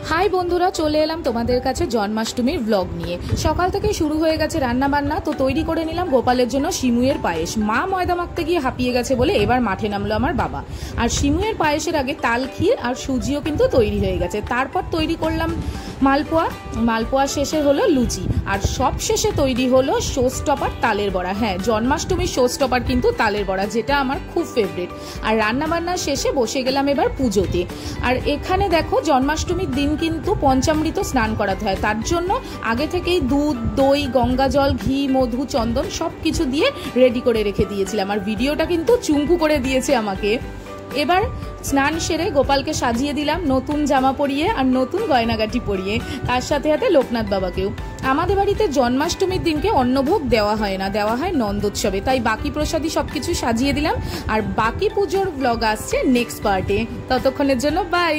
High বন্ধুরা, চলে এলাম তোমাদের কাছে জন্মাষ্টমীর ব্লগ নিয়ে। সকাল থেকে শুরু হয়ে গেছে রান্না বান্না। তো তৈরি করে নিলাম গোপালের জন্য সিমুয়ের পায়েস। মা ময়দা মাখতে গিয়ে হাঁপিয়ে গেছে বলে এবার মাঠে নামলো আমার বাবা। আর সিমুয়ের পায়েসের আগে তাল ক্ষীর আর সুজিও কিন্তু তৈরি হয়ে গেছে। তারপর তৈরি করলাম মালপোয়া। মালপোয়া শেষে হলো লুচি, আর সব শেষে তৈরি হলো শোস্টপার তালের বড়া। হ্যাঁ, জন্মাষ্টমীর শোস্টপার কিন্তু তালের বড়া, যেটা আমার খুব ফেভারিট। আর রান্না বান্নার শেষে বসে গেলাম এবার পুজোতে। আর এখানে দেখো, জন্মাষ্টমীর দিন কিন্তু পঞ্চামৃত স্নান করাতে হয়। তার জন্য আগে থেকেই দুধ, দই, গঙ্গা জল, ঘি, মধু, চন্দন সব কিছু দিয়ে রেডি করে রেখে দিয়েছিলাম। আর ভিডিওটা কিন্তু চুমকু করে দিয়েছে আমাকে। এবার স্নান সেরে গোপালকে সাজিয়ে দিলাম নতুন জামা পরিয়ে আর নতুন গয়নাগাটি পরিয়ে, তার সাথে সাথে লোকনাথ বাবাকেও। আমাদের বাড়িতে জন্মাষ্টমীর দিনকে অন্নভোগ দেওয়া হয় না, দেওয়া হয় নন্দোৎসবে, তাই বাকি প্রসাদী সবকিছু সাজিয়ে দিলাম। আর বাকি পুজোর ব্লগ আসছে নেক্সট পার্টে। ততক্ষণের জন্য বাই।